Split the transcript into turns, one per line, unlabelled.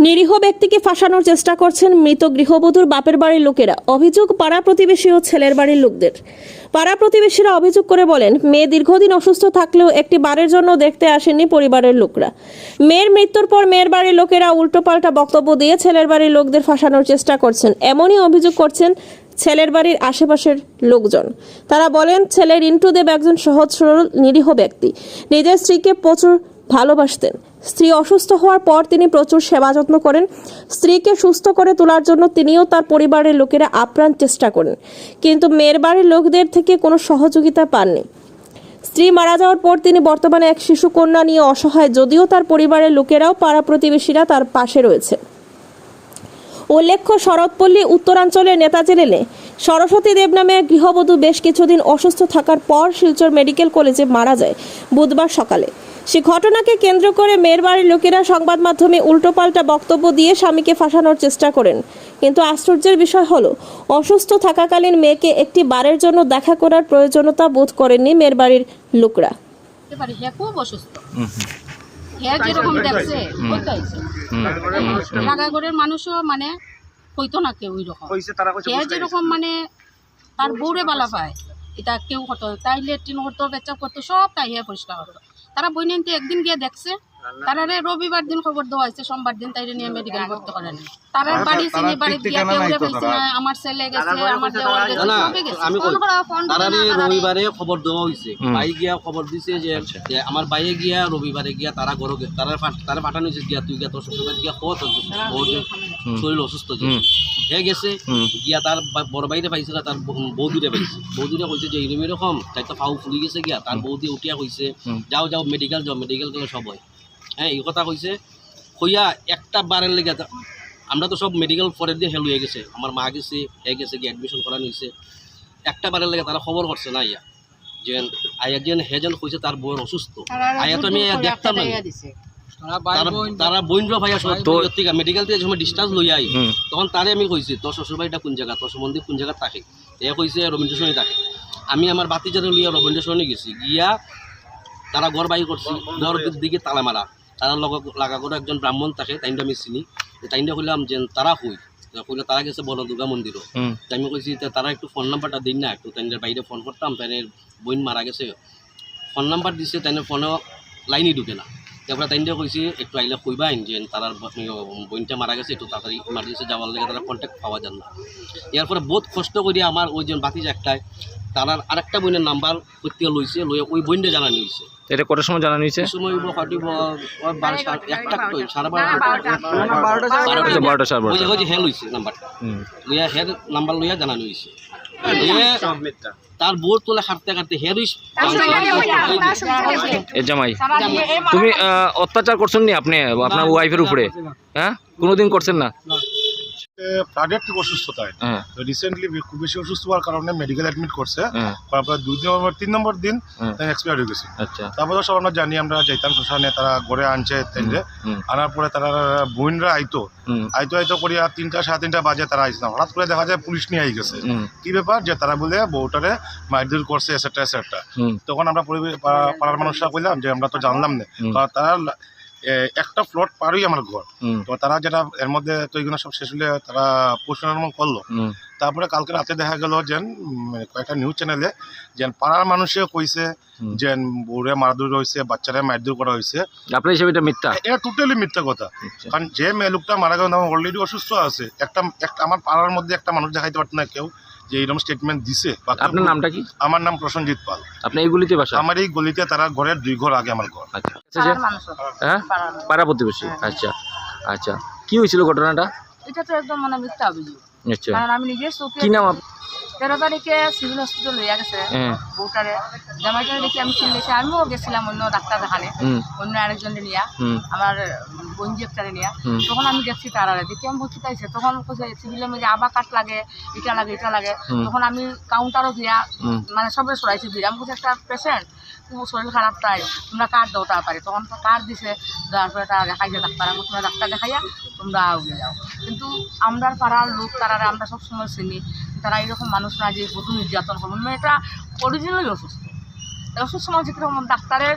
নিরীহ ব্যক্তিকে ফাঁসানোর চেষ্টা করছেন মৃত গৃহবধূর বাপের বাড়ির লোকেরা। অভিযোগ পাড়া প্রতিবেশী ও ছেলের বাড়ির লোকদের। পাড়া প্রতিবেশীরা অভিযোগ করে বলেন, মেয়ে দীর্ঘদিন অসুস্থ থাকলেও একটি বারের জন্য দেখতে আসেননি পরিবারের লোকরা। মেয়ের মৃত্যুর পর মেয়ের বাড়ির লোকেরা উল্টোপাল্টা বক্তব্য দিয়ে ছেলের বাড়ির লোকদের ফাঁসানোর চেষ্টা করছেন, এমনই অভিযোগ করছেন ছেলের বাড়ির আশেপাশের লোকজন। তারা বলেন, ছেলে রিন্টু দেব একজন সহজ সরল নিরীহ ব্যক্তি। নিজের স্ত্রীকে প্রচুর ভালোবাসতেন। স্ত্রী অসুস্থ হওয়ার পর তিনি প্রচুর সেবা যত্ন করেন। স্ত্রীকে সুস্থ করে তোলার জন্য তিনিও তার পরিবারের লোকেরা আপ্রাণ চেষ্টা করেন, কিন্তু মেয়ের বাড়ির লোকদের থেকে কোনো সহযোগিতা পাননি। স্ত্রী মারা যাওয়ার পর তিনি বর্তমানে এক শিশু কন্যা নিয়ে অসহায়, যদিও তার পরিবারের লোকেরাও পাড়া প্রতিবেশীরা তার পাশে রয়েছে। উল্লেখ্য, শরৎপল্লী উত্তরাঞ্চলের নেতাজি লেনে সরস্বতী দেব নামে এক গৃহবধূ বেশ কিছুদিন অসুস্থ থাকার পর শিলচর মেডিকেল কলেজে মারা যায় বুধবার সকালে। সে ঘটনাকে কেন্দ্র করে মেয়ের বাড়ির লোকেরা সংবাদ মাধ্যমে উল্টোপাল্টা বক্তব্য দিয়ে স্বামীকে ফাঁসানোর চেষ্টা করেন। কিন্তু আশ্চর্যের বিষয় হলো, অসুস্থ থাকাকালীন মেয়েকে একটি বারের জন্য দেখা করার প্রয়োজনীয়তা বোধ করেননি মেয়ের বাড়ির লোকরা।
খুব অসুস্থ, যেরকম দেখছে লাগাগড়ের মানুষও মানে কইতো না কেউ ওই রকম যেরকম মানে তার বউরে বালা পায়, এটা কেউ হতো তাই লেট্রিন করতো, পেচাপ করতো, সব তাই পরিষ্কার হতো। তারা বইনিতে একদিন গিয়ে দেখছে, তারা রবিবার দিন খবর দেওয়া হয়েছে, সোমবার দিন তাই নিয়ে মেডিকেল করতে পারেন। তারা বাড়ি চিনি বাড়িতে গিয়ে কেউ পাইছে না, আমার ছেলে গেছে, আমার দেওয়ার গেছে, সবে গেছে।
তারা রবিবারে খবর দেওয়া হয়েছে, ভাই গিয়া খবর দিছে যে আমার বাইরে গিয়া রবিবারে গিয়া তারা ঘর তারা পাঠানো হয়েছে গিয়া তুই গিয়া তোর শ্বশুরবাড়ি গিয়া শরীর অসুস্থ যে হে গেছে গিয়া তার বড় বাইরে পাইছে না, তার বৌদিরে পাইছে। বৌদিরে কইছে যে এরকম এরকম তাই তো ফাউ ফুলি গেছে গিয়া, তার বৌদি উঠিয়া কইছে যাও যাও মেডিকেল যাও, মেডিকেল গেলে সব হয়। হ্যাঁ, এই কথা কইছে। কইয়া একটা বারের লেগে আমরা তো সব মেডিকেল পরের দিয়ে হেল হয়ে গেছে, আমার মা গেছে, হে গেছে গিয়ে অ্যাডমিশন করানো হয়েছে। একটা বারের লেগে তারা খবর করছে না ইয়া যে আয়া যেন হে যেন কইছে তার বউয়ের অসুস্থ। আয়া তো আমি দেখতাম না, তারা বইন্দ্র ভাইয়া সত্যি মেডিকেল থেকে যখন ডিসচার্জ লই আই তখন তারে আমি কইছি তোর শ্বশুরবাড়িটা কোন জায়গা, তোর সম্বন্ধে কোন জায়গা থাকে। এ কইছে রবীন্দ্রসরণী থাকে। আমি আমার বাতিজারে লইয়া রবীন্দ্রসরণী গেছি, গিয়া তারা ঘর বাই করছি, ঘরের দিকে তালা মারা। তারা লাগা করে একজন ব্রাহ্মণ থাকে, তাইনটা আমি চিনি। তাইনটা কইলাম যে তারা কইলে তারা গেছে বড় দুর্গা মন্দিরও। আমি কইছি তারা একটু ফোন নাম্বারটা দিন না, একটু তাইনের বাইরে ফোন করতাম, তাইনের বইন মারা গেছে। ফোন নাম্বার দিছে, তাইনের ফোনেও লাইনই ঢুকে না। তারপরে তাইনটা কইছি একটু আইলে কইবাইন যে তার বইনটা মারা গেছে, একটু তাড়াতাড়ি ইমার্জেন্সি যাওয়ার লেগে তারা কন্ট্যাক্ট পাওয়া যান না। এরপরে বহুত কষ্ট করি আমার ওই যে বাতিজা একটায় তার আরেকটা বইনের নাম্বার করতে লইছে, লইয়া ওই বইনটা জানানো হয়েছে।
এটা কটার সময় জানানো হয়েছে?
সময় নাম্বার লইয়া জানানো হয়েছে। তার বোর তোলা কাটতে কাটতে
জামাই তুমি অত্যাচার করছেন নি আপনি আপনার ওয়াইফের উপরে? হ্যাঁ, কোনোদিন করছেন না?
ফ্লাডের থেকে অসুস্থতায় রিসেন্টলি খুব বেশি অসুস্থ হওয়ার কারণে মেডিকেল অ্যাডমিট করছে। তারপর 3 নম্বর দিন এক্সপায়ার হয়ে গেছে। তারপরে সব আমরা জানি, আমরা যাইতাম শ্মশানে, তারা ঘরে আনছে, আনার পরে তারা বোনরা আইতো করিয়া 3টা সাড়ে 3টা বাজে তারা আইস না। হঠাৎ করে দেখা যায় পুলিশ নিয়ে আই গেছে। কি ব্যাপার যে তারা বলে বউটারে মারধর করছে এসেট্রা এসেট্রা। তখন আমরা পাড়ার মানুষরা কইলাম যে আমরা তো জানলাম না, কারণ তারা একটা ফ্লোট পারই আমার ঘর। তো তারা যেটা এর মধ্যে তো এগুলো সব শেষ হলে তারা পোস্টমর্টম করলো। তারপরে কালকে রাতে দেখা গেল যে কয়েকটা নিউজ চ্যানেলে যে পাড়ার মানুষে কইছে যে বউরে মারধর হয়েছে, বাচ্চারা মারধর করা হয়েছে।
আপনার হিসেবে এটা মিথ্যা?
এটা টোটালি মিথ্যা কথা। কারণ যে মেয়ে লোকটা মারা গেল অলরেডি অসুস্থ আছে, একটা আমার পাড়ার মধ্যে একটা মানুষ দেখাইতে পারত না কেউ যে এইরকম স্টেটমেন্ট দিছে।
আপনার নামটা কি?
আমার নাম প্রসেনজিৎ পাল।
আপনি এই গলিতে বাসা?
আমার এই গলিতে, তারা ঘরের 2 ঘর আগে আমার ঘর।
আচ্ছা, হ্যাঁ, পাড়া প্রতিবেশী। আচ্ছা আচ্ছা, কি হয়েছিল ঘটনাটা?
এটা তো একদম মানে মিথ্যা অভিযোগ।
আচ্ছা,
কারণ আমি নিজের চোখে
কি নাম?
13 তারিখে সিভিল হসপিটাল লইয়া গেছে বউটারে, জামাইটারে দেখি আমি চিনলেছি। আমিও গেছিলাম অন্য ডাক্তার দেখানে, অন্য আরেকজনে নিয়া, আমার বঞ্জি একটারে নিয়া। তখন আমি দেখছি তারারে দেখি আমি বলছি তাইছে। তখন সিভিলের মধ্যে আবার কাট লাগে, এটা লাগে এটা লাগে। তখন আমি কাউন্টারও দিয়া মানে সবাই সরাইছি ভিড়। আমি বলছি একটা পেশেন্ট, তোমার শরীর খারাপ তাই তোমরা কার্ড দাও তাড়াতাড়ি। তখন তো কার্ড দিছে, দেওয়ার পরে তারা দেখাইছে ডাক্তার। আমি তোমরা ডাক্তার দেখাইয়া তোমরা উঠে যাও। কিন্তু আমরা পাড়ার লোক তারারে আমরা সবসময় চিনি, তারা এরকম মানুষ না যে বধূ নির্যাতন করবেন। মানে এটা অরিজিনালি অসুস্থ। অসুস্থ মানুষ কিরকম ডাক্তারের